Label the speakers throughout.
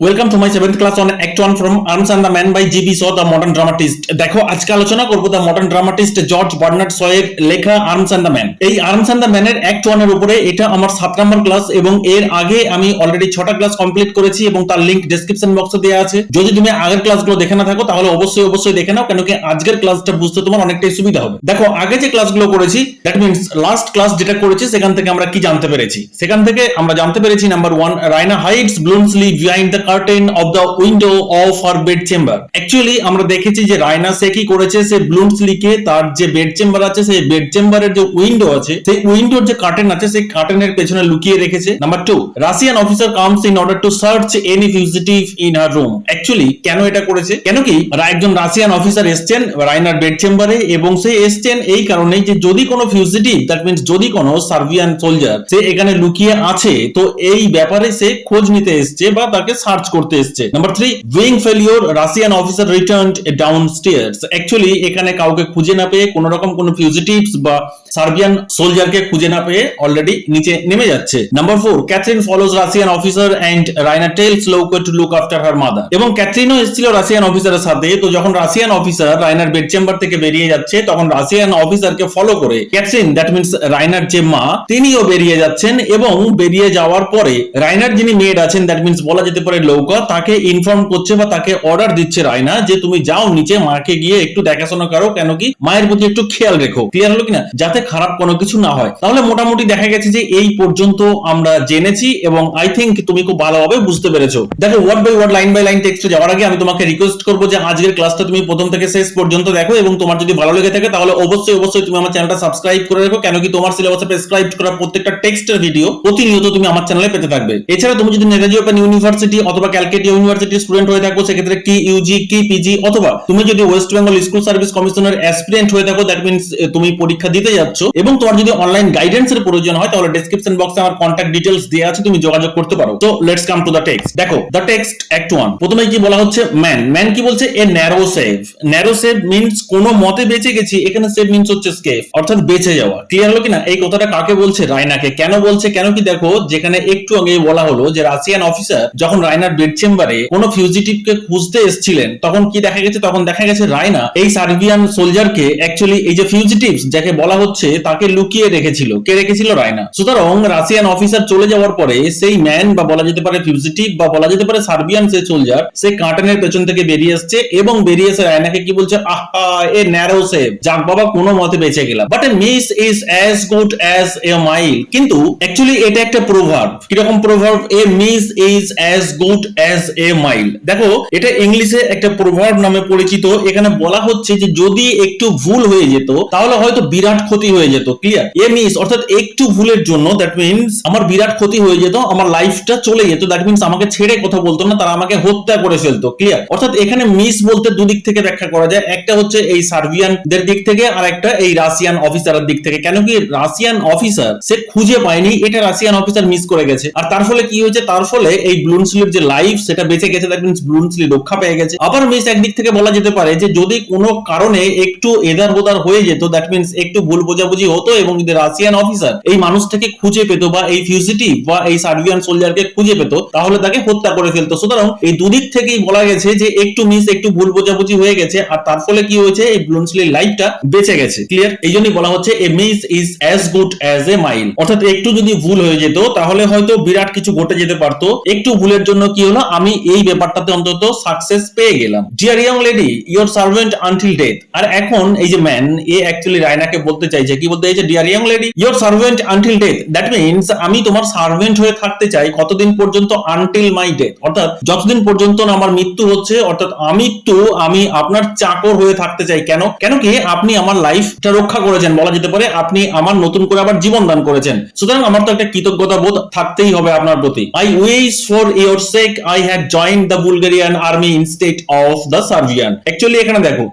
Speaker 1: Welcome to my 7th class on act 1 from Arms and the Man by GB Shaw the modern dramatist. দেখো আজকে আলোচনা করবো the modern dramatist George Bernard Shaw এর লেখা Arms and the Man. এই Arms and the ম্যানের act 1 এর উপরে এটা আমার 7 নম্বর ক্লাস এবং এর আগে আমি অলরেডি 6টা ক্লাস কমপ্লিট করেছি এবং তার লিংক ডেসক্রিপশন বক্সে দেওয়া আছে। যদি তুমি আগের ক্লাসগুলো দেখে না থাকো তাহলে অবশ্যই দেখে নাও, কেন কি আজকের ক্লাসটা বুঝতে তোমার অনেকটাই সুবিধা হবে। দেখো আগে যে ক্লাসগুলো করেছি, দ্যাট মিন্স লাস্ট ক্লাস যেটা করেছি, সেখান থেকে আমরা কি জানতে পেরেছি? সেখান থেকে আমরা জানতে পেরেছি number 1, Raina hides Bluntschli behind the curtain of the window of her bed chamber. Actually আমরা দেখেছি যে রাইনা সে কি করেছে, সে ব্লুমসলিকে তার যে বেড চেম্বার আছে সেই বেড চেম্বারের যে উইন্ডো আছে সেই উইন্ডোর যে কার্টেন আছে সেই কার্টেনের পেছনে লুকিয়ে রেখেছে। Number 2, Russian officer comes in order to search any fugitive in her room. Actually কেন এটা করেছে? কেন কি একজন রাশিয়ান অফিসার এসছেন রাইনার বেড চেম্বারে এবং সে এসছেন এই কারণে যে যদি কোনো ফিউজিটিভ, দ্যাট মিন্স যদি কোনো সার্বিয়ান সোলজার সে এখানে লুকিয়ে আছে তো এই ব্যাপারে সে খোঁজ নিতে এসছে বা তাকে সার্চ করতে এসছে। Number 3, wing failure Russian officer returned ডাউনস্টেয়ার্স। Actually এখানে কাউকে খুঁজে না পেয়ে, কোন রকম কোনো ফিউজিটিভস বা সার্বিয়ান সোলজারকে খুঁজে না পেয়ে অলরেডি নিচে নেমে যাচ্ছে। Number 4, Catherine follows Russian officer and Raina tells Louka to look after her mother. এবং ক্যাথরিনও এসেছিল রাশিয়ান অফিসারের সাথে। তো যখন রাশিয়ান অফিসার রাইনার বেড চেম্বার থেকে বেরিয়ে যাচ্ছে তখন রাশিয়ান অফিসারকে ফলো করে ক্যাথরিন, দ্যাট মিন্স রাইনার যে মা, তিনিও বেরিয়ে যাচ্ছেন এবং বেরিয়ে যাওয়ার পরে রাইনার যিনি মেড আছেন, দ্যাট মিন্স বলা যেতে পারে লৌকা, তাকে ইনফর্ম করছে বা তাকে অর্ডার দিচ্ছে রাইনা যে তুমি যাও নিচে, মাকে গিয়ে একটু দেখাশোনা করো, কেন কি মায়ের প্রতি একটু খেয়াল রেখো। ক্লিয়ার হলো কিনা? যাতে খারাপ কোনো কিছু না হয়। তাহলে মোটামুটি দেখা গেছে যে এই পর্যন্ত আমরা জেনেছি এবং আই থিঙ্ক তুমি খুব ভালোভাবে বুঝতে পেরেছো। দেখো word by word, line by line টেক্সটে যাওয়ার আগে আমি তোমাকে রিকোয়েস্ট করবো যে আজকের ক্লাসটা তুমি প্রথম থেকে শেষ পর্যন্ত দেখো এবং তোমার যদি ভালো লেগে থাকে তাহলে অবশ্যই তুমি আমার চ্যানেলটা সাবস্ক্রাইব করে রাখো, কেন কি তোমার সিলেবাসে প্রেসক্রাইব করা প্রত্যেকটা টেক্সটের ভিডিও প্রতিনিয়ত তুমি আমার চ্যানেলে পেতে থাকবে। এছাড়া তুমি যদি নেতাজি ওপেন ইউনিভার্সিটি অথবা ক্যালকাটা ইউনিভার্সিটির স্টুডেন্ট হয়ে থাকো সেক্ষেত্রে কি ইউজি কি পিজি, অথবা তুমি যদি ওয়েস্ট বেঙ্গল স্কুল সার্ভিস কমিশনের অ্যাসপিরেন্ট হয়ে থাকো, দ্যাট মিন্স তুমি পরীক্ষা দিতে যাচ্ছ এবং তোমার যদি অনলাইন গাইডেন্স এর প্রয়োজন হয় তাহলে ডেসক্রিপশন বক্সে আমার কন্টাক্ট ডিটেইলস দেওয়া আছে, তুমি যোগাযোগ করতে পারো। তো let's come to the text. দেখো দ্য টেক্সট অ্যাক্ট 1 প্রথমে কি বলা হচ্ছে? ম্যান কি বলছে? A narrow shave. Narrow shave means কোনো মতে বেঁচে গেছি। এখানে সেভ মিন্স হচ্ছে স্কেপ, অর্থাৎ বেঁচে যাওয়া। ক্লিয়ার হলো কিনা? এই কথাটা কাকে বলছে? রাইনাকে। কেন বলছে? কেন কি দেখো যেখানে একটু আগে বলা হলো যে রাশিয়ান অফিসার যখন রাইনার বেড চেম্বারে কোনো ফিউজিটিভকে খুঁজতে এসেছিলেন তখন কি দেখা গেছে? তখন দেখা গেছে রাইনা এই সার্বিয়ান সোলজারকে, অ্যাকচুয়ালি এই যে ফিউজিটিভস যাকে বলা হচ্ছে তাকে লুকিয়ে রেখেছিল। কে রেখেছিল? রাইনা। সুতরাং রাশিয়ান অফিসার চলে যাওয়ার পরে সেই ম্যান বা বলা যেতে পারে ফিউজিটিভ বা বলা যেতে পারে সার্বিয়ান সে সোলজার সে কার্টেনের পেছন থেকে বেরিয়ে আসছে এবং বেরিয়ে এসে রাইনাকে কি বলছে? আহা এ ন্যারো সেভ, যাক বাবা কোনো মতে বেঁচে গেলাম, but a miss is as good as a mile. কিন্তু অ্যাকচুয়ালি এটা একটা প্রভাব। কিরকম প্রভাব? A miss is as good as a mile. দেখো এটা ইংলিশে একটা প্রভাব নামে পরিচিত। এখানে বলা হচ্ছে যে যদি একটু ভুল হয়ে যেত তাহলে হয়তো বিরাট ক্ষতি হয়ে যেত। ক্লিয়ার? এ মিস অর্থাৎ একটু ভুলের জন্য, দ্যাট মিন্স আমার বিরাট ক্ষতি হয়ে যেত, আমার লাইফটা চলে যেত, দ্যাট মিন্স আমাকে ছেড়ে কথা বলতো না, তারা আমাকে হত্যা করে ফেলতো। ক্লিয়ার? অর্থাৎ এখানে মিস বলতে দুদিক থেকে ব্যাখ্যা করা যায়। একটা হচ্ছে এই সার্বিয়ানদের দিক থেকে আর একটা এই রাশিয়ান অফিসারের দিক থেকে। কেন কি রাশিয়ান অফিসার সে খুঁজে পায়নি, এটা রাশিয়ান অফিসার মিস করে গেছে। আর তার ফলে কি হয়েছে? তার ফলে এই ব্লুমসলির যে লাইফ সেটা বেঁচে গেছে, দ্যাট মিন্স ব্লুমসলি রক্ষা পেয়ে গেছে। আবার মিস একদিক থেকে বলা যেতে পারে যে যদি কোনো কারণে একটু এদার বোদার হয়ে যেত, দ্যাট মিন্স একটু ভুল বোঝাবুঝি হতো এবং যদি রাশিয়ান অফিসার এই মানুষটাকে খুঁজে পেত বা এই ফিউজিটিভ বা এই সার্বিয়ান সোলজারকে খুঁজে পেত তাহলে তাকে হত্যা করে ফেলতো। সুতরাং এই দুদিক থেকেই বলা গেছে যে একটু মিস, একটু ভুল বোঝাবুঝি হয়ে গেছে আর তার ফলে কি হয়েছে? এই ব্লুমসলির লাইফটা বেঁচে গেছে। ক্লিয়ার? এই জন্যই বলা হচ্ছে a miss is as good as a mile, অর্থাৎ একটু যদি ভুল হয়ে যেত তাহলে হয়তো বিরাট কিছু ঘটে যেতে পারতো। একটু ভুলের জন্য কি হলো? আমি এই ব্যাপারটাতে অন্তত সাকসেস পেয়ে গেলাম। Dear young lady, your servant until death. আর এখন এই যে ম্যান এ অ্যাকচুয়ালি রাইনাকে বলতে চাইছে, কি বলতে চাইছে? Dear young lady, your servant until death. That means আমি তোমার সার্ভেন্ট হয়ে থাকতে চাই কতদিন পর্যন্ত? আনটিল মাই ডেথ, অর্থাৎ যতদিন পর্যন্ত না আমার মৃত্যু হচ্ছে, অর্থাৎ আমি আপনার চাকর হয়ে থাকতে চাই। কেন? কেন কি আপনি আমার লাইফটা রক্ষা করেছেন, বলা যেতে পারে আপনি আমার নতুন করে আবার জীবন দান করেছেন। সুতরাং আমার তো একটা কৃতজ্ঞতা বোধ থাকতেই হবে আপনার প্রতি। I wish for your sake I had joined the Bulgarian army instead of the Serbian. Actually এখানে দেখো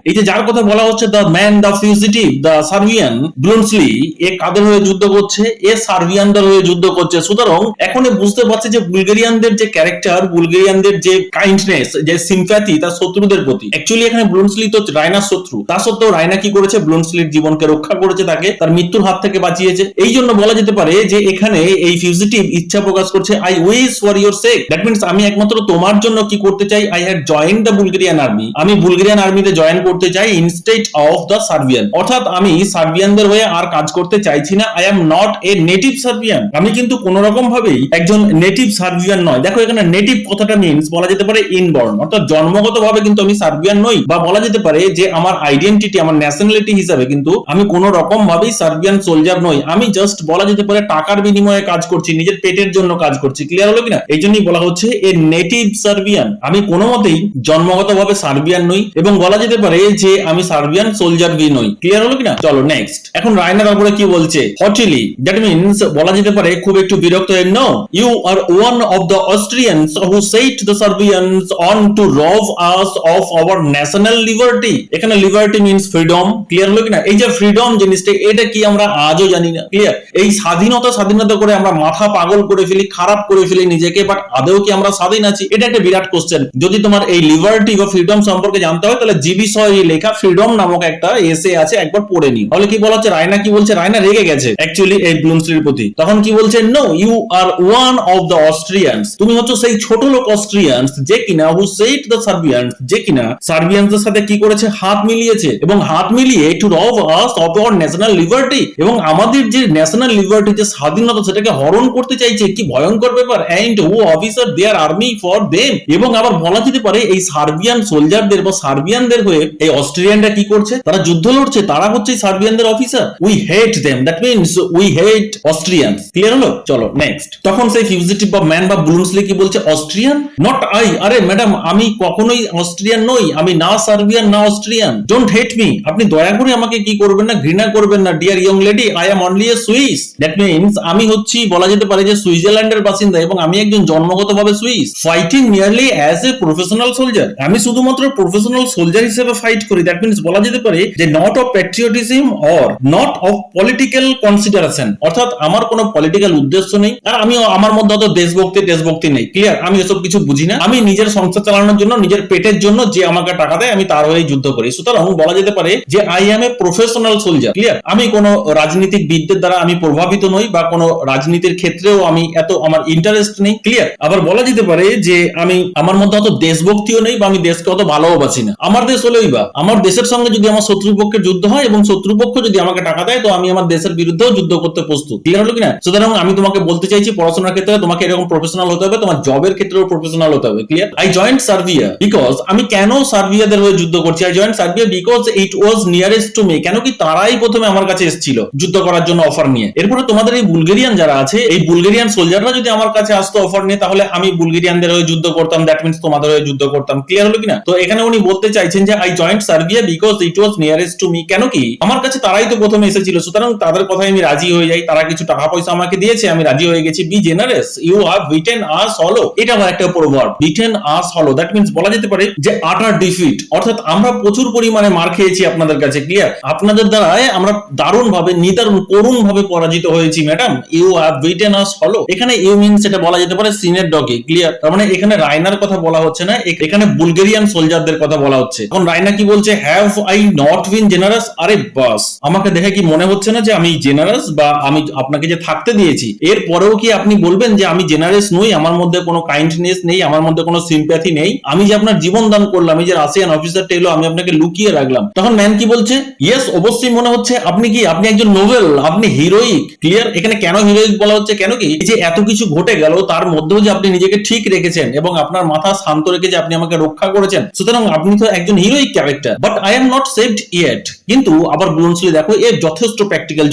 Speaker 1: এই যে যার কথা বলা হচ্ছে the man, the fugitive, the Serbian Bluntschli, এ কাদের হয়ে যুদ্ধ করছে? এ সার্বিয়ানদের হয়ে যুদ্ধ করছে। সুতরাং এখন বুঝতে পারছে যে বুলগেরিয়ানদের যে ক্যারেক্টার, বুলগেরিয়ানদের যে কাইন্ডনেস, যে সিম্প্যাথি তার শত্রুদের প্রতি। অ্যাকচুয়ালি এখানে ব্লুমসলি তো রাইনার শত্রু, তা সত্ত্বেও রাইনা কি করেছে? ব্লুমসলির জীবনকে রক্ষা করেছে, তাকে তার মৃত্যুর হাত থেকে বাঁচিয়েছে। এই জন্য বলা যেতে পারে যে এখানে এই ফিউজিটিভ ইচ্ছা প্রকাশ করছে I wish for your sake, that means আমি একমাত্র তোমার জন্য কি করতে চাই, I had joined the Bulgarian army, আমি বুলগেরিয়ান আর্মিতে জয়েন করতে চাই ইনস্টেড অফ দ্য সার্বিয়ান, অর্থাৎ আমি সার্বিয়ানদের হয়ে আর কাজ করতে চাইছি না। I am not a native Serbian, আমি কিন্তু কোন রকম ভাবেই একজন নেটিভ সার্বিয়ান নয়। দেখো এখানে নেটিভ কথাটা মিন্স বলা যেতে পারে ইনবর্ন, অর্থাৎ জন্মগতভাবে কিন্তু আমি সার্বিয়ান নই, বা বলা যেতে পারে যে আমার আইডেন্টিটি, আমার ন্যাশনালিটি হিসাবে কিন্তু আমি কোন রকম ভাবেই সার্বিয়ান সোলজার নই। আমি জাস্ট বলা যেতে পারে টাকার বিনিময়ে কাজ করছি, নিজের পেটের জন্য কাজ করছি। ক্লিয়ার হলো কিনা? এই জন্যই বলা হচ্ছে এ নেটিভ সার্বিয়ান, আমি কোনো মতেই জন্মগতভাবে সার্বিয়ান নই, এবং বলা যেতে পারে যে আমি সার্বিয়ান সোলজার বি নই। ক্লিয়ার হলো কিনা? চলো নেক্সট। এখন রায়নার উপরে কি বলছে, হটিলি, দ্যাট মিন্স বলা যেতে পারে খুব একটু বিরক্ত হয়ে, no you are one of the Austrians who set the Serbians on to rob us of our national liberty. এখানে লিবার্টি মিন্স ফ্রিডম। ক্লিয়ার হলো কিনা? এই যে ফ্রিডম জিনিসটা, এটা কি আমরা আজও জানি না? ক্লিয়ার? এই স্বাধীনতা করে আমরা মাথা পাগল করে ফেলি, খারাপ করে ফেলি নিজেকে, বাট আদৌ কি আমরা স্বাধীন আছি? এটা একটা বিরাট কোশ্চেন। যদি তোমার এই লিবার্টি বা ফ্রিডম সম্পর্কে জানতে হয়, তাহলে জিবি সয় লেখা ফ্রিডম নামক একটা এসে আছে, একবার পড়ে নিন। তাহলে কি বলা হচ্ছে, রায়না কি বলছে, রায়না রেগে গেছে অ্যাকচুয়ালি এই ব্লুমসলির প্রতি। তখন কি বলছে, no you are one of the Austrians, তুমি হচ্ছে সেই ছোট লোক অস্ট্রিয়ানস যে কিনা হু সেট দ্য সার্বিয়ানস, যে কিনা সার্বিয়ানদের সাথে কি করেছে, হাত মিলিয়েছে, এবং হাত মিলিয়ে two rob us of our national liberty, এবং আমাদের যে ন্যাশনাল লিবার্টি, যে স্বাধীনতা, সেটাকে হরণ করতে চাইছে। কি ভয়ঙ্কর ব্যাপার। And who officer their army for them, এবং আবার বলা যেতে পারে এই সার্বিয়ান সোলজারদের বা সার্বিয়ানদের হয়ে এই অস্ট্রিয়ানরা কি করছে, তারা যুদ্ধ লড়ছে, তারা হচ্ছে সার্বিয়ানদের officer. We hate them, that means we hate Austrians. Clear হলো? চলো নেক্সট। তখন সেই ফিউজিটিভ বা ম্যান বা ব্লুমসলি কি বলছে, অস্ট্রিয়ান, নট আই, আরে ম্যাডাম আমি কখনোই অস্ট্রিয়ান নই, আমি না সার্বিয়ান না অস্ট্রিয়ান। ডোন্ট হেট মি, আপনি দয়া করে আমাকে কি করবেন না, ঘৃণা করবেন না। Dear young lady, I am only a Swiss, that means আমি হচ্ছি বলা যেতে পারে যে সুইজারল্যান্ডের বাসিন্দা, এবং আমি একজন জন্মগতভাবে Swiss. Fighting nearly as a professional soldier, আমি শুধুমাত্র প্রফেশনাল সোলজার হিসেবে ফাইট করি। দ্যাট মিন্স বলা যেতে পারে যে not of patriotism or not of political consideration, অর্থাৎ আমার কোনো পলিটিক্যাল উদ্দেশ্য নেই, আর আমি আমার মধ্যে অত দেশভক্তি নেই। ক্লিয়ার? আমি এসব কিছু বুঝি না, আমি নিজের সংসার চালানোর জন্য, নিজের পেটের জন্য যে আমাকে টাকা দেয় আমি তার হয়ে যুদ্ধ করি। সুতরাং বলা যেতে পারে যে I M A professional soldier. Clear? আমি কোনো রাজনীতিক বিদদের দ্বারা আমি প্রভাবিত নই, বা কোনো রাজনীতির ক্ষেত্রেও আমি এত আমার ইন্টারেস্ট নেই। ক্লিয়ার? আবার বলা যেতে পারে যে আমি আমার মধ্যে অত দেশভক্তিও নেই, বা আমি দেশকে অত ভালোবাসি না। আমার দেশ হলেই বা আমার দেশের সঙ্গে যদি আমার শত্রুপক্ষের যুদ্ধ হয় এবং শত্রুপক্ষ যদি আমাকে টাকা দেয়, তো আমি আমার দেশের বিরুদ্ধেও যুদ্ধ করতে প্রস্তুত। ক্লিয়ার হলো কিনা? সুতরাং আমি তোমাকে বলতে চাইছি, পড়াশোনার ক্ষেত্রে তোমাকে এরকম প্রফেশনাল হতে হবে, তোমার জবের ক্ষেত্রেও প্রফেশনাল হতে হবে। Clear? I joint Serbia because, আমি কেন সার্বিয়াদের হয়ে যুদ্ধ করছি, I joint Serbia because it was nearest to me, কেন কি তারাই প্রথমে আমার কাছে এসেছিল যুদ্ধ করার জন্য অফার নিয়ে। এরপরে তোমাদের এই বুলগেরিয়ান যারা আছে, এই বুলগেরিয়ান সোলজাররা যদি আমার কাছে আসতো অফার নিয়ে, তাহলে আমি বুলগেরিয়ানদের হয়ে যুদ্ধ করতাম, দ্যাট মিন্স তোমাদের হয়ে যুদ্ধ করতাম। ক্লিয়ার হলো কিনা? তো এখানে উনি বলতে চাইছেন যে I joint Serbia because it was nearest to me, কেন কি আমার কাছে তারাই তো প্রথমে এসেছিল, সুতরাং তাদের কথায় আমি রাজি হয়ে যাই। তারা কিছু টাকা পয়সা আমাকে দিয়েছে, আমি রাজি হয়ে গেছি। Be generous, you have beaten us হলো, এটা আমার একটা প্রভাব, বিটেন আস হলো, দ্যাট মিন্স বলা যেতে পারে যে আটার ডিফিট, অর্থাৎ আমরা প্রচুর পরিমাণে মার খেয়েছি আপনাদের কাছে। ক্লিয়ার? আপনাদের দ্বারা আমরা দারুণ ভাবে, নিদারুণ করুণ ভাবে পরাজিত হয়েছি madam. You have beaten us হলো, এখানে ইউ মিন্স এটা বলা যেতে পারে সিনের ডগে। ক্লিয়ার? তার মানে এখানে রায়নার কথা বলা হচ্ছে না, এখানে বুলগেরিয়ান সোলজারদের কথা বলা হচ্ছে। এখন রায়না কি বলছে, have I not been generous, আরে বাস, আমাকে দেখে কি মনে হচ্ছে না যে আমি জেনারাস, বা আমি আপনাকে যে থাকতে দিয়েছি এর পরেও কি আপনি বলবেন যে আমি জেনারেস নই, আমার মধ্যে কোনো কাইন্ডনেস নেই, আমার মধ্যে কোনো সিম্প্যাথি নেই? আমি যে আপনার জীবন দান করলাম, এই যে রাশিয়ান অফিসারটা এলো, আমি আপনাকে লুকিয়ে রাখলাম। তখন ম্যান কি বলছে, ইয়েস অবশ্যই মনে হচ্ছে আপনি একজন নোবেল, আপনি হিরোইক। ক্লিয়ার? এখানে কেন হিরোইক বলা হচ্ছে, কেন কি এই যে এত কিছু ঘটে গেল তার মধ্যেও যে আপনি নিজেকে ঠিক রেখেছেন এবং আপনার মাথা শান্ত রেখে যে আপনি আমাকে রক্ষা করেছেন, সুতরাং আপনি তো একজন heroic character. But I am not saved yet, কিন্তু আবার ব্লুমসলি দেখো এ যথেষ্ট প্র্যাকটিক্যাল।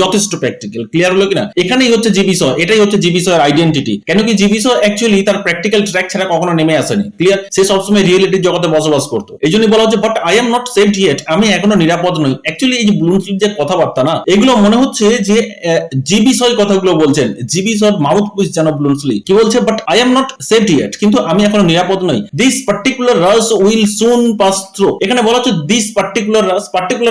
Speaker 1: ক্লিয়ার হলো কিনা? এখানেই হচ্ছে জিবিস, এটাই হচ্ছে জিবিস এর আইডেন্টিটি। কেন কি জিবিস অ্যাকচুয়ালি তার প্র্যাকটিক্যাল ট্র্যাক ছাড়া কখনো নেমে আসেনি। ক্লিয়ার? সে সবসময় রিয়েলিটির জগতে বসবাস করতো। এই জন্য বলা হচ্ছে but I am not saved yet, আমি এখনো নিরাপদ নই। অ্যাকচুয়ালি এই যে ব্লুমসলির যে কথাবার্তা না, এগুলো মনে হচ্ছে যে জিবিস কথাগুলো বলছেন, জিবিস মাউথ পিস যেন ব্লুমসলি কি বলছে, but I am not saved yet, কিন্তু আমি এখনো নিরাপদ নই। This particular rush will soon pass through, এখানে বলা হচ্ছে দিস পার্টিকুলার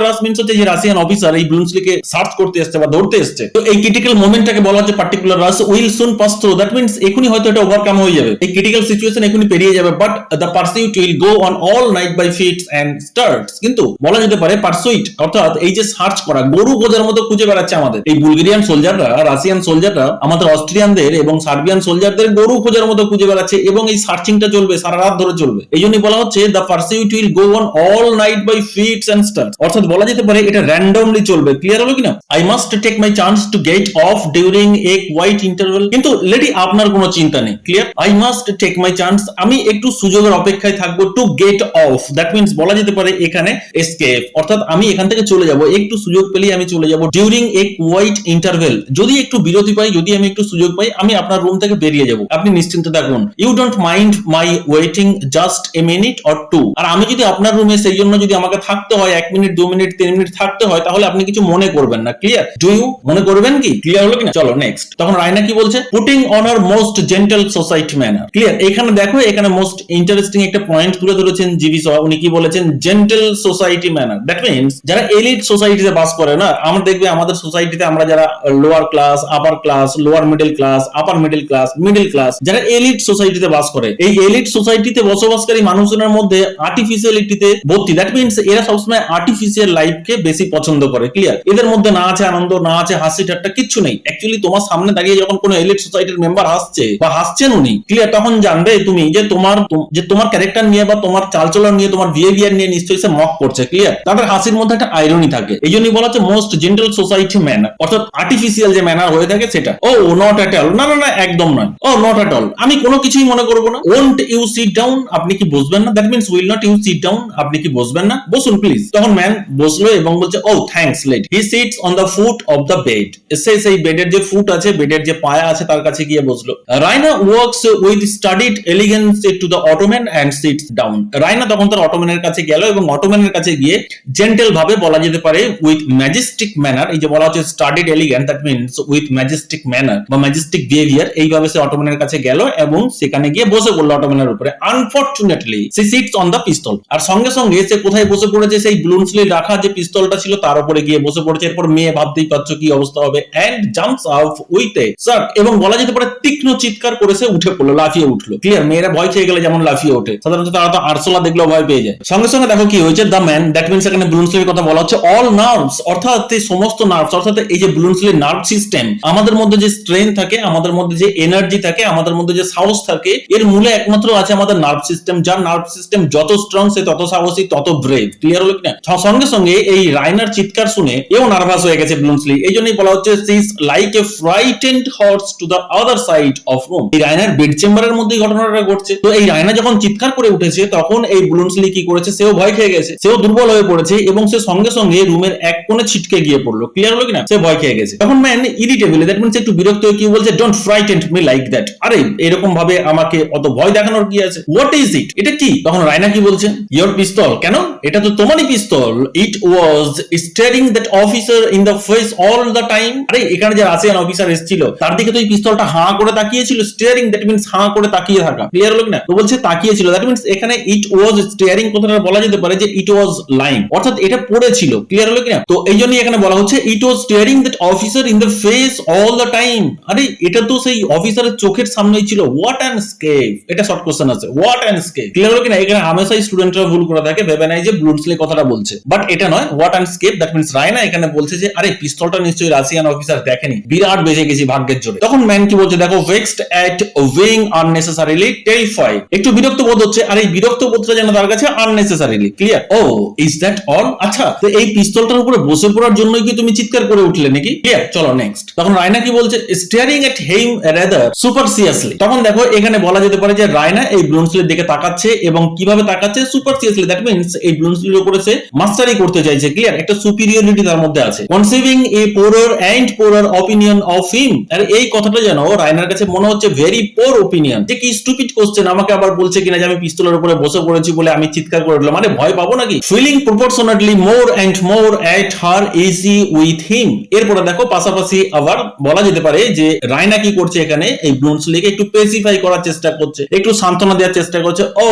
Speaker 1: রাশ মিন্স হচ্ছে যে রাশিয়ান অফিসার এই ব্লুমসলিকে সার্চ করতে এসছে বা ধরতে এসছে। তো এই ক্রিটিক্যাল মোমেন্টটাকে বলা হচ্ছে particular rush will soon pass through, that means এখনই হয়তো এটা ওভারকাম হয়ে যাবে, এই ক্রিটিক্যাল সিচুয়েশন এখনই পেরিয়ে যাবে। But the pursuit will go on all night by fits and starts, কিন্তু বলা যেতে পারে পারসুইট অর্থাৎ এই যে সার্চ করা, গরু খোঁজার মতো খুঁজে বেড়াচ্ছে আমাদের এই বুলগেরিয়ান সোলজাররা, রাশিয়ান সোলজাররা আমাদের অস্ট্রিয়ানদের এবং সার্বিয়ান সোলজারদের গরু খোঁজার মতো খুঁজে বেড়াচ্ছে। আছে এবং এই সার্চিংটা চলবে, সারা রাত ধরে চলবে। এই জন্য বলা হচ্ছে the pursuit will go on all night by fits and starts, অর্থাৎ বলা যেতে পারে এটা র্যান্ডমলি চলবে। ক্লিয়ার হলো কিনা? I must take my chance to get off during a quiet interval, কিন্তু লেডি আপনার কোনো চিন্তা নেই। Clear? I must take my chance, আমি একটু সুযোগের অপেক্ষায় থাকবো। To get off that means বলা যেতে পারে এখানে এসকেপ, অর্থাৎ আমি এখান থেকে চলে যাব, একটু সুযোগ পেলেই আমি চলে যাব। ডিউরিং এ কোয়াইট ইন্টারভেল, যদি একটু বিরতি পাই, যদি আমি একটু সুযোগ পাই, আমি আপনার রুম থেকে বেরিয়ে যাব, আপনি নিশ্চিন্তে থাকুন। You don't mind my waiting just a minute or two, আর আমি যদি আপনার রুমে সেই জন্য যদি আমাকে থাকতে হয় 1 মিনিট 2 মিনিট 3 মিনিট থাকতে হয়, তাহলে আপনি কিছু মনে করবেন না। ক্লিয়ার? ডু ইউ মনে করবেন কি? ক্লিয়ার হলো কিনা? চলো নেক্সট। তখন রায়না কি বলছে? Putting on her most gentle society manner. Clear? এখানে দেখো, এখানে মোস্ট ইন্টারেস্টিং একটা পয়েন্ট তুলে ধরেছেন জিবি সহ। উনি কি বলেছেন? Gentle society manner. That means যারা এলিট সোসাইটিতে বাস করে না, আমরা দেখবে আমাদের সোসাইটিতে আমরা যারা lower class, upper class, lower middle class, আপার মিডল ক্লাস, মিডল ক্লাস, যারা এলিট সোসাইটিতে বাস করে, এই এলিট সোসাইটিতে বসবাসকারী মানুষজনের মধ্যে আর্টিফিশিয়ালিটিতে ভর্তি। দ্যাট মিন্স এরা সবসময় আর্টিফিশিয়াল লাইফকে বেশি পছন্দ করে। ক্লিয়ার? এদের মধ্যে না আছে আনন্দ, না আছে হাসি ঠাট্টা, কিচ্ছু নেই। অ্যাকচুয়ালি তোমার সামনে দাঁড়িয়ে যখন কোনো এলিট সোসাইটির মেম্বার হাসছে বা হাসছেন উনি, ক্লিয়ার, তখন জানবে তুমি যে তোমার ক্যারেক্টার নিয়ে বা তোমার চালচলন নিয়ে, তোমার বিহেভিয়ার নিয়ে নিশ্চয়ই সে মক করছে। ক্লিয়ার? তাদের হাসির মধ্যে একটা আইরনি থাকে। এই জন্যই বলা হচ্ছে মোস্ট জেন্টল সোসাইটি ম্যানার, অর্থাৎ আর্টিফিশিয়াল যে ম্যানার হয়ে থাকে সেটা। ও নট এট অল, না না না, একদম নয়। ও নট এট অল, আমি কোনো কিছুই মনে করবো না। ওন্ট ইউ সিট ডাউন, আপনি কি বসবেন না? That means will not you sit down, আপনি কি বসবেন না? বসুন প্লিজ। তখন ম্যান বসলো এবং বলছে oh thanks lady. He sits on the foot of the bed, সেই বেডের যে ফুট আছে, বেডের যে পায়া আছে, তার কাছে গিয়ে বসলো। Raina walks with studied elegance to the ottoman and sits down. Raina তখন তার অটোম্যানের কাছে গেল এবং অটোম্যানের কাছে গিয়ে জেন্টেল ভাবে, বলা যেতে পারে উইথ ম্যাজেস্টিক ম্যানার, এই যে বলা হচ্ছে studied elegant, that means with Majestic manner বা ম্যাজেস্টিক বিহেভিয়ার, এইভাবে সে অটোম্যানের কাছে গেল এবং সেখানে গিয়ে বসে পড়লো অটোম্যানের উপরে। Unfortunately she sits on the pistol, আর সঙ্গে সঙ্গে সে কোথায় বসে পড়েছে? সেই ব্লুন্সলি রাখা যে পিস্তলটা ছিল তার উপরে গিয়ে বসে পড়েছে। এরপর মেয়ে, ভাবতেই পারছো কি অবস্থা হবে, and jumps out with a shirt, এবং বলা যেতে পারে তীক্ষ্ণ চিৎকার করে সে উঠে পড়লো, লাফিয়ে উঠলো। ক্লিয়ার? মেয়েরা ভয় খেয়ে গেলে যেমন লাফিয়ে ওঠে, সাধারণত তারা তো আরসোলা দেখলেও ভয় পেয়ে যায়। সঙ্গে সঙ্গে দেখো কি হয়েছে? দ্য ম্যান, দ্যাট মিন্স এখানে ব্লুন্সলির কথা বলা হচ্ছে, অল নার্ভস, অর্থাৎ এই সমস্ত নার্ভস, অর্থাৎ এই যে ব্লুন্সলির নার্ভ সিস্টেম, আমাদের মধ্যে যে স্ট্রেন থাকে, আমাদের মধ্যে যে এনার্জি থাকে, আমাদের মধ্যে যে সাহস থাকে, এর মূলে একমাত্র আছে আমাদের নার্ভ সিস্টেম। যার নার্ভ সিস্টেম যত স্ট্রং, সে তত সাহসী, তত ব্রেভ। ক্লিয়ার হলো কিনা? সঙ্গে সঙ্গে এই রাইনার চিৎকার শুনে এও নার্ভাস হয়ে গেছে ব্লুন্সলি। এই জন্যই বলা হচ্ছে she is like a frightened horse to the other side of room. এই রাইনার বেড চেম্বারের মধ্যে ঘটনাটা ঘটছে। তো এই রাইনা যখন চিৎকার করে উঠেছে, তখন এই ব্লুন্সলি কি করেছে? সেও ভয় খেয়ে গেছে, সেও দুর্বল হয়ে পড়েছে এবং সে সঙ্গে সঙ্গে রুমের এক কোণে ছিটকে গিয়ে পড়লো। ক্লিয়ার হলো কিনা? সে ভয় খেয়ে গেছে। তখন ম্যান ইরিটেবল, দ্যাট মিন্স একটু বিরক্ত হয়ে কি বলছে? Don't frighten me like that. আরে এরকম ভাবে আমাকে অত ভয় দেখানোর কি আছে? What is it? এটা কি? তখন রাইনা কি বলছে? Your pistol. কেন? এটা তো তোমারই পিস্তল। It was staring that officer in the face all the time. আরে এখানে যে রাশিয়ান অফিসার এসেছিল, তার দিকে তো এই পিস্তলটা হাঁ করে তাকিয়েছিল। স্টিয়ারিং দ্যাট মিন্স হাঁ করে তাকিয়ে থাকা। ক্লিয়ার হলো কিনা? তো বলছে তাকিয়েছিল, দ্যাট মিন্স এখানে ইট ওয়াজ স্টিয়ারিং কথাটা বলা যেতে পারে যে ইট ওয়াজ লাইং, অর্থাৎ এটা পড়েছিল। ক্লিয়ার হলো কিনা? তো এই জন্যই এখানে বলা হচ্ছে it was staring that officer in the face all the time. আরে এটা তো সেই অফিসারের চোখের সামনেই ছিল। হোয়াট অ্যান স্কেপ, এটা শর্ট কোশ্চেন আছে। What an escape. ক্লিয়ার হলো কিনা? এখানে হামেশাই স্টুডেন্টরা ভুল করে থাকে, ভেবে নেয় যে ব্লুন্সলি কথাটা বলছে, বাট এটা নয়। What an escape that means Raina এখানে বলছে যে আরে পিস্তলটা নিশ্চয়ই রাশিয়ান অফিসার দেখেনি, বিরাট বেঁচে গেছি ভাগ্যের জোরে। তখন ম্যান কি বলছে? দেখো, ভেক্সড এট ওয়েইং আননেসেসারিলি টেরিফাইড, একটু বিরক্ত বোধ হচ্ছে। আর এই বিরক্ত বোধটা যেন তার কাছে unnecessarily. Clear? Oh is that all? আচ্ছা, তো এই পিস্তলটার উপরে বসে পড়ার জন্যই কি তুমি চিৎকার করে উঠলে নাকি? ক্লিয়ার? চলো নেক্সট। তখন রায়না কি বলছে? স্টিয়ারিং এট হিম রাদার সুপারসিয়াসলি। তখন দেখো এখানে বলা যেতে পারে যে রায়না এই ব্লুন্সলির দিকে তাকাচ্ছে, এবং কিভাবে তাকাচ্ছে? সুপারসিয়াসলি। দ্যাট মিন্স এই ব্লুন্সলির উপরে সে মাস্টারি করতে চাইছে। ক্লিয়ার? একটা সুপিরিয়রিটি তার মধ্যে আছে। Conceiving a poorer and poorer opinion of him. আর এই কথাটা যেন রায়নার কাছে মনে হচ্ছে ভেরি পোর ওপিনিয়ন। যে কি স্টুপিড কোশ্চেন, আমাকে আবার বলছে কিনা যে আমি পিস্তলের উপরে বসে পড়েছি বলে আমি চিৎকার করে উঠলাম। মানে ভয় পাবো নাকি? Feeling proportionately more and more at her easy with him. এরপরে দেখো পাশাপাশি আবার বলা যেতে পারে যে রায়না কি করছে? এখানে এই ব্লুন্সলিকে একটু পেসিফাই করার চেষ্টা করছে, একটু সান্ত্বনা দেওয়ার চেষ্টা করছে। Oh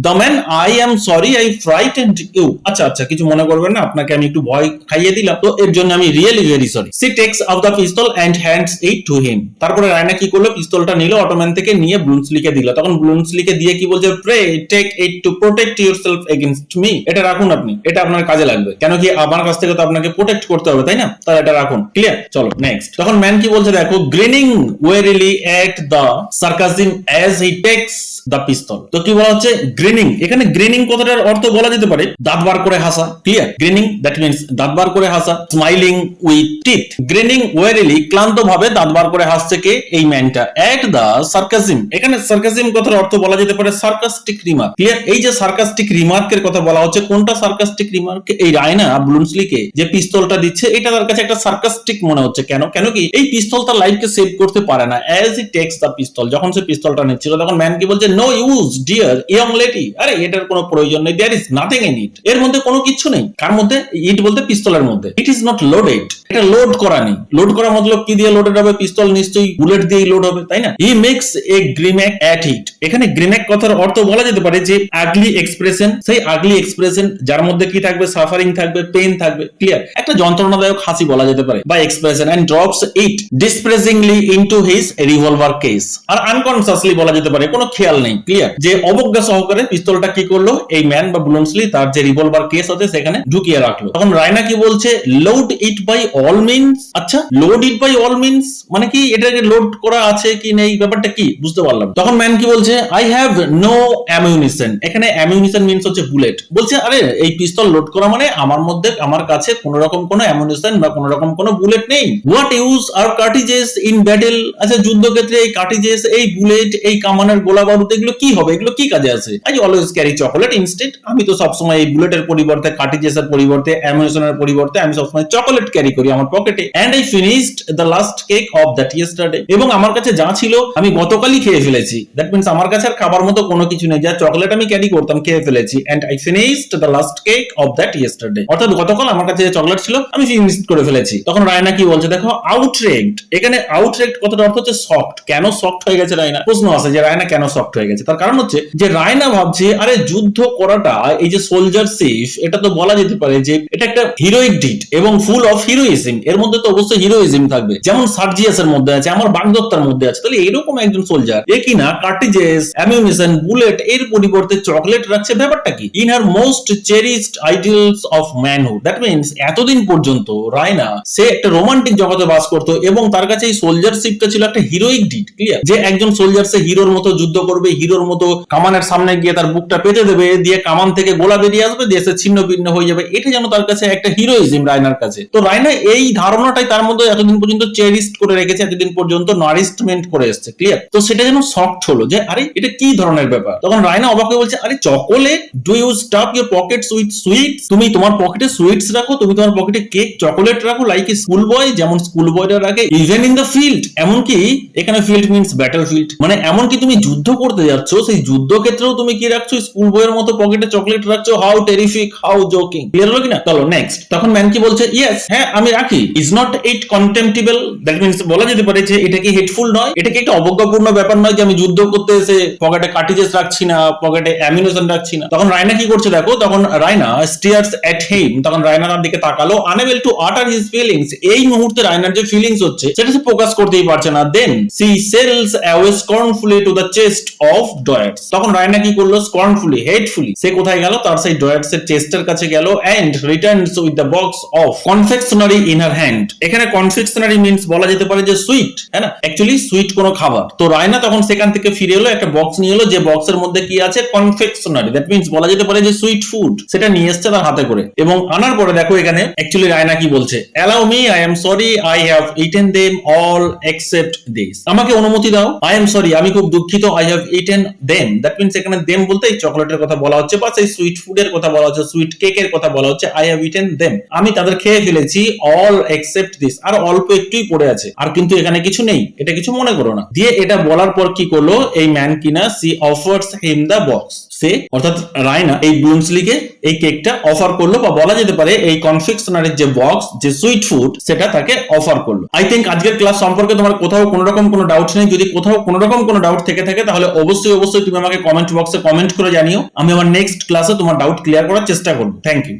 Speaker 1: the man, I am sorry I frightened you. আচ্ছা আচ্ছা, কিছু মনে করবেন না, আপনাকে আমি একটু ভয় খাইয়ে দিলাম, তো এর জন্য আমি really very sorry. She takes out the pistol and hands it to him. তারপরে রায়না কি করলো? পিস্তলটা নিল অটোম্যান থেকে, নিয়ে ব্লুন্সলিকে দিল। তখন ব্লুন্সলিকে দিয়ে কি বলছে? Pray take it to protect yourself against me. এটা রাখুন আপনি, এটা আপনার কাজে লাগবে। কেন কি? আমার কাছ থেকে তো আপনাকে প্রোটেক্ট করতে হবে, তাই না? তাহলে এটা রাখুন। ক্লিয়ার? চলো নেক্সট। তখন ম্যান কি বলছে? দেখো, grinning wearily at the sarcasm as he takes the pistol. তো কি বলা হচ্ছে গ্রিনিং, এখানে গ্রিনিং কথাটার অর্থ বলা যেতে পারে দাঁত বার করে হাসা। ক্লিয়ার? গ্রিনিং দ্যাট মিন্স দাঁত বার করে হাসা। স্মাইলিং উইথ টিথ, গ্রিনিং ওয়ারিলি ক্লান্ত ভাবে দাঁত বার করে হাসছে কে? এই ম্যানটা। এট দা সার্কাসিম, এখানে সার্কাসিম কথার অর্থ বলা যেতে পারে সার্কাস্টিক রিমার্ক। ক্লিয়ার? এই যে সার্কাস্টিক রিমার্কের কথা বলা হচ্ছে, কোনটা সার্কাস্টিক রিমার্ক? এই রায়না ব্লুমসলিকে যে পিস্তলটা দিচ্ছে এটা তার কাছে একটা সার্কাস্টিক মনে হচ্ছে। কেন? কেন কি এই পিস্তল তার লাইফকে সেভ করতে পারে না। অ্যাজ হি টেক্স দা পিস্তল, যখন সে পিস্তলটা নিচ্ছিল তখন ম্যান কি বলছে? No use dear young lady, আরে এটার কোনো প্রয়োজন নেই। There is nothing in it, এর মধ্যে কোনো কিছু নেই। কার মধ্যে? ইট বলতে পিস্তলের মধ্যে। ইট ইজ নট লোডেড, এটা লোড করা নেই। লোড করা মতলব কি দিয়ে লোডেড হবে? পিস্তল নিশ্চয়ই বুলেট দিয়েই লোড হবে, তাই না? He makes A গ্রিম্যাক at it, এখানে গ্রিম্যাক কথার অর্থ বলা যেতে পারে যে আগলি এক্সপ্রেশন, সেই আগলি এক্সপ্রেশন যার মধ্যে কি থাকবে? সাফারিং থাকবে, পেইন থাকবে। ক্লিয়ার? একটা যন্ত্রণাদায়ক হাসি বলা যেতে পারে বা expression. And drops it despairingly into his revolver case, আর আনকনসিয়াসলি বলা যেতে পারে, কোনো খেয়াল নেই। ক্লিয়ার? যে অবজ্ঞা সহকারে পিস্তলটা কি করলো? এই ম্যান বা ব্লুমসলি তার যে রিভলভার কেস আছে সেখানে ঢুকিয়ে রাখলো। তখন রায়না কি বলছে? Load it by all means. আচ্ছা, load it by all means মানে কি? এটাকে লোড করা আছে কি নেই, ব্যাপারটা কি বুঝতে পারলাম। তখন ম্যান কি বলছে? আই হ্যাভ নো অ্যামিউনিশন, এখানে অ্যামিউনিশন মিনস হচ্ছে বুলেট। বলছে আরে এই পিস্তল লোড করা মানে আমার কাছে কোন রকম কোনো অ্যামিউনিশন বা কোন রকম কোনো বুলেট নেই। What use are cartridges in battle, আচ্ছা যুদ্ধক্ষেত্রে এই কার্টিজেস, এই বুলেট, এই কামানের গোলা বারুদ এগুলো কি হবে? এগুলো কি কাজে আসে? I always carry chocolate instead, আমি তো সবসময় এই বুলেটের পরিবর্তে, কার্টিজেসের পরিবর্তে, অ্যামিউনিশনের পরিবর্তে আমি সবসময় চকলেট ক্যারি করি আমার পকেটে। And I finished the last cake of that yesterday, এবং আমার কাছে যা ছিল আমি গতকালই খেয়ে ফেলেছি। দ্যাট মিন্স আমার কাছে আর খাবার মতো কোনো কিছু নেই, যা চকলেট আমি ক্যারি করতাম খেয়ে ফেলেছি। And I finished the last cake of that yesterday, অর্থাৎ গতকাল আমার কাছে যে চকলেট ছিল আমি ফিনিশ করে ফেলেছি। তখন রায়না কি বলছে দেখো? আউটরেক্ট, এখানে আউটরেক্ট কথাটার অর্থ হচ্ছে শকড। কেন শকড হয়ে গেছে রায়না? প্রশ্ন আছে যে রায়না কেন শকড হয়ে গেছে। তার কারণ হচ্ছে যে রায়না ভাবছে আরে যুদ্ধ করাটা, এই যে সোলজারশিপ, এটা তো বলা যেতে পারে যে এটা একটা হিরোইক ডিড এবং ফুল অফ হিরোইজম। এর মধ্যে তো অবশ্যই হিরোইজম থাকবে, যেমন সার্জিয়াসের মধ্যে আছে, আমার বাগদত্তার মধ্যে আছে। তাহলে এরকম একজন সোলজার এ কিনা কার্টিজেস, অ্যামিউনিশন, বুলেট এর পরিবর্তে চকলেট রাখছে, ব্যাপারটা কি? In her most cherished ideals of manhood, that means এতদিন পর্যন্ত রায়না সে একটা রোমান্টিক জগতে বাস করতো এবং তার কাছে এই সোলজারশিপটা ছিল একটা হিরোইক ডিড। ক্লিয়ার? যে একজন সোলজার সে হিরোর মতো যুদ্ধ করবে, হিরোর মতো কামানের সামনে গিয়ে তার বুকটা পেতে দেবে, দিয়ে কামান থেকে গোলা বেরিয়ে আসবে, দিয়ে সে ছিন্ন ভিন্ন হয়ে যাবে। এটা যেন তার কাছে একটা হিরোইজম রায়নার কাছে। তো রায়না এই ধারণাটাই তার মধ্যে এতদিন পর্যন্ত চেরিস্ট করে রেখেছে, এতদিন পর্যন্ত নারিশমেন্ট করে এসছে। ক্লিয়ার? তো সেটা যেন শক্ট হলো যে আরে এটা কি ধরনের ব্যাপার। তখন রায়না অবাক হয়ে বলছে আরে chocolate, do you stuff your pockets with sweets, তুমি তোমার পকেটে সুইটস রাখো, তুমি তোমার পকেটে কেক চকোলেট রাখো, লাইক এ স্কুল বয়, যেমন স্কুল বয়রা রাখে। ইভেন ইন দ্য ফিল্ড, এমনকি এখানে ফিল্ড মিন্স ব্যাটল ফিল্ড, মানে এমনকি তুমি যুদ্ধ করতে যাচ্ছ সেই যুদ্ধক্ষেত্রেও তুমি কি রাখছো? স্কুল বয়ের মতো পকেটে চকলেট রাখছো। How terrific, how joking. Clear হলো কিনা? চলো নেক্সট। তখন ম্যান কি বলছে? ইয়েস, হ্যাঁ আমি রাখি। Is not it contemptible, that means বলা যেতে পারে যে এটা কি হেটফুল নয়, এটা কি একটা অবজ্ঞাপূর্ণ ব্যাপার নয় যে আমি যুদ্ধ করতে এসে পকেটে কার্টিজেস রাখছি না, পকেটে অ্যামিউনিশন রাখছি না। তখন রায়না কি করছে দেখো? তখন রায়না স্টিয়ার্স এট হিম, তখন রায়না তার দিকে তাকালো। আনএবল টু আটার হিজ ফিলিংস, এই মুহূর্তে রায়নার যে ফিলিংস হচ্ছে সেটা সে প্রকাশ করতেই পারছে না। Then she sails away scornfully to the chest of drawers, তখন রায়না কি করলো? স্কর্নফুলি, হেটফুলি সে কোথায় গেল? তার সেই ডয়ার্স এর চেস্টের কাছে গেল। And returns with the box of confectionery in her hand, এখানে কনফেকশনারি মিন্স বলা যেতে পারে যে সুইট, হ্যাঁ না? অ্যাকচুয়ালি সুইট কোনো খাবার। তো রায়না তখন সেখান থেকে ফিরে এলো, একটা বক্স নিয়ে এলো, যে বক্সের মধ্যে কি আছে? কনফেকশনারি, দ্যাট মিন্স বলা যেতে পারে যে সুইট ফুড, সেটা নিয়ে এসছে তার হাতে করে। এবং আনার পরে দেখো এখানে অ্যাকচুয়ালি রায়না কি বলছে? Allow me, I am sorry, I have eaten them all except this, আমাকে অনুমতি দাও, আই এম সরি, আমি খুব দুঃখিত, I have eaten them, that means এখানে দেম বলতে এই চকলেটের কথা বলা হচ্ছে বা সেই সুইট ফুডের কথা বলা হচ্ছে, সুইট কেকের কথা বলা হচ্ছে। আই হ্যাভ ইটেন দেম, আমি তাদের খেয়ে ফেলেছি। অল এক্সেপ্ট দিস, আর অল্প একটুই পড়ে আছে, আর কিন্তু এখানে কিছু নেই, এটা কিছু মনে করো না। দিয়ে এটা বলার পর কি করলো এই ম্যান কিনা? She offers him the box, সে অর্থাৎ রায়না এই ব্লুমসলিকে এই কেকটা অফার করলো, বা বলা যেতে পারে এই কনফেকশনারির যে বক্স, যে সুইট ফুড, সেটা তাকে অফার করলো। আই থিঙ্ক আজকের ক্লাস সম্পর্কে তোমার কোথাও কোনো রকম কোনো ডাউট নেই। যদি কোথাও কোনো রকম কোনো ডাউট থেকে থাকে তাহলে অবশ্যই তুমি আমাকে কমেন্ট বক্সে কমেন্ট করে জানিও। আমি আমার নেক্সট ক্লাসে তোমার ডাউট ক্লিয়ার করার চেষ্টা করবো। Thank you.